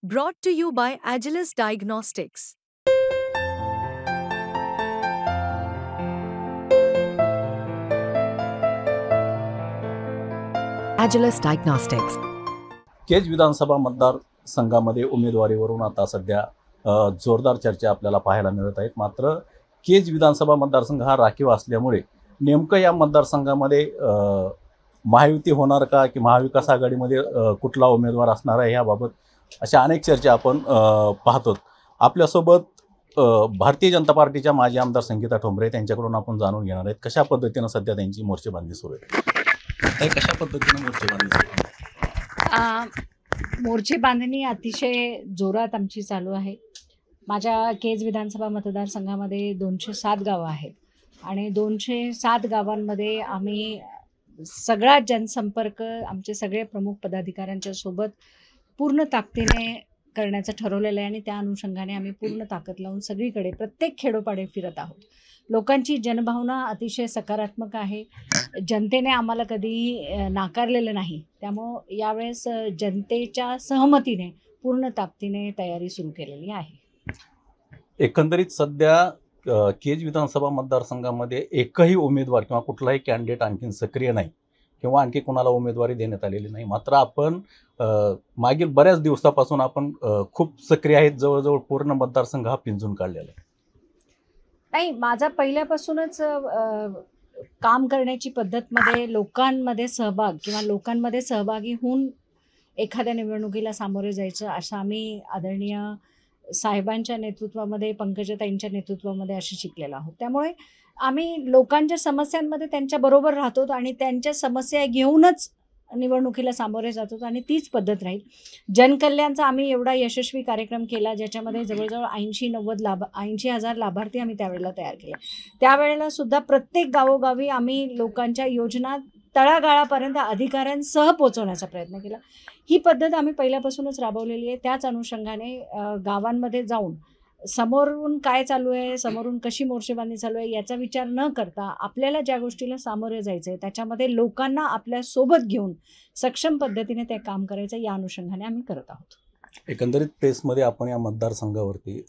Brought to you by Agilus Diagnostics. Agilus Diagnostics. Kaij विधानसभा मतदारसंघामध्ये उमेदवारीवरून आता सध्या जोरदार चर्चा आपल्याला पाहायला मिळत आहेत। मात्र केज विधानसभा मतदारसंघ हा राखीव असल्यामुळे नेमकं या मतदारसंघामध्ये महायुती होणार का की महाविकास आघाडीमध्ये कुठला उमेदवार असणार आहे याबाबत अशा अनेक चर्चा आपण पाहतो। आपल्यासोबत भारतीय जनता पार्टीच्या माजी आमदार संगीता ठोंबरे त्यांच्याकडून आपण जाणून घेणार आहेत कशा पद्धतीने सध्या त्यांची मोर्चेबांधणी सुरू आहे। कशा पद्धतीने मोर्चेबांधणी सुरू आहे? मोर्चे बांधणी अतिशय जोरात आमची चालू आहे। माझ्या केज विधानसभा मतदारसंघामध्ये 207 गावं आहेत आणि 207 गावांमध्ये आम्ही सगळा जनसंपर्क आमचे सगळे प्रमुख पदाधिकाऱ्यांच्या सोबत पूर्ण ताकदीने करण्याचं ठरवलेलं आहे आणि त्या अनुषंगाने आम्ही पूर्ण ताकद लावून सगळीकडे प्रत्येक खेडोपाडे फिरत आहोत। लोकांची जनभावना अतिशय सकारात्मक आहे। जनतेने आम्हाला कधी नाकारलेलं नाही, त्यामुळे यावेळेस जनतेच्या सहमतीने पूर्ण ताकदीने तयारी सुरू केलेली आहे। एकंदरीत सध्या केज विधानसभा मतदारसंघामध्ये एकही उमेदवार किंवा कुठलाही कॅन्डिडेट आणखीन सक्रिय नाही किंवा आणखी कोणाला उमेदवारी देण्यात आलेली नाही। मात्र आपण मागील बऱ्याच दिवसापासून आपण खूप सक्रिय आहेत, जवळजवळ पूर्ण मतदारसंघ हा पिंजून काढलेला आहे। नाही, माझा पहिल्यापासूनच काम करण्याची पद्धतमध्ये लोकांमध्ये सहभाग किंवा लोकांमध्ये सहभागी होऊन एखाद्या निवडणुकीला सामोरे जायचं असं आम्ही आदरणीय साहेबांच्या नेतृत्वामध्ये, पंकजाताईंच्या नेतृत्वामध्ये असे शिकलेलो आहोत। त्यामुळे आम्ही लोकांच्या समस्यांमध्ये त्यांच्याबरोबर राहतो आणि त्यांच्या समस्या घेऊनच निवडणुकीला सामोरे जातो आणि तीच पद्धत राहील। जनकल्याणचा आम्ही एवढा यशस्वी कार्यक्रम केला ज्याच्यामध्ये जवळजवळ 80,000 लाभार्थी आम्ही त्यावेळेला तयार केले। त्यावेळेला सुद्धा प्रत्येक गावोगावी आम्ही लोकांच्या योजना तळागाळापर्यंत अधिकाऱ्यांसह पोहोचवण्याचा प्रयत्न केला। ही पद्धत आम्ही पहिल्यापासूनच राबवलेली आहे। त्याच अनुषंगाने गावांमध्ये जाऊन समोरून काय चालू आहे, समोरून कशी मोर्चेबांधणी चालू आहे याचा विचार न करता आपल्याला ज्या गोष्टीला सामोरे जायचं आहे त्याच्यामध्ये लोकांना आपल्या सोबत घेऊन सक्षम पद्धतीने ते काम करायचं या अनुषंगाने आम्ही करत आहोत। एकंदरीत प्रेसमध्ये आपण या मतदारसंघावरती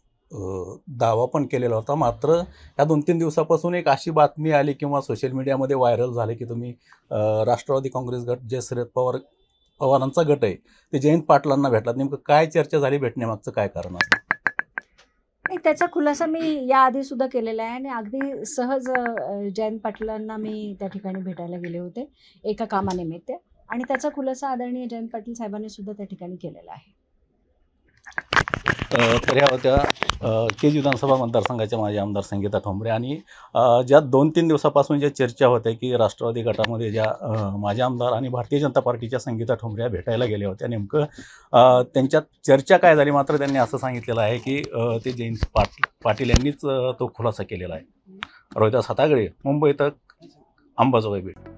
दावा पण केलेला होता। मात्र या 2-3 दिवसापासून एक अशी बातमी आली किंवा सोशल मीडियामध्ये व्हायरल झाले की तुम्ही राष्ट्रवादी काँग्रेस गट जे शरद पवारांचा गट आहे ते जयंत पाटलांना भेटलात। नेमकं काय चर्चा झाली, भेटण्यामागचं काय कारण असतं? नाही, त्याचा खुलासा मी याआधी सुद्धा केलेला आहे आणि अगदी सहज जयंत पाटलांना मी त्या ठिकाणी भेटायला गेले होते एका कामानिमित्त आणि त्याचा खुलासा आदरणीय जयंत पाटील साहेबांनी सुद्धा त्या ठिकाणी केलेला आहे। तर ह्या होत्या केज विधानसभा मतदारसंघाच्या माजी आमदार संगीता ठोंबरे आणि ज्या 2-3 दिवसापासून ज्या चर्चा होत्या की राष्ट्रवादी गटामध्ये ज्या माजी आमदार आणि भारतीय जनता पार्टीच्या संगीता ठोंबरे या भेटायला गेल्या होत्या, नेमकं त्यांच्यात चर्चा काय झाली? मात्र त्यांनी असं सांगितलेलं आहे की ते जयंत पाटील यांनीच तो खुलासा केलेला आहे। रोहिदास हातागळे, मुंबई तक, अंबाजोगाई बीड।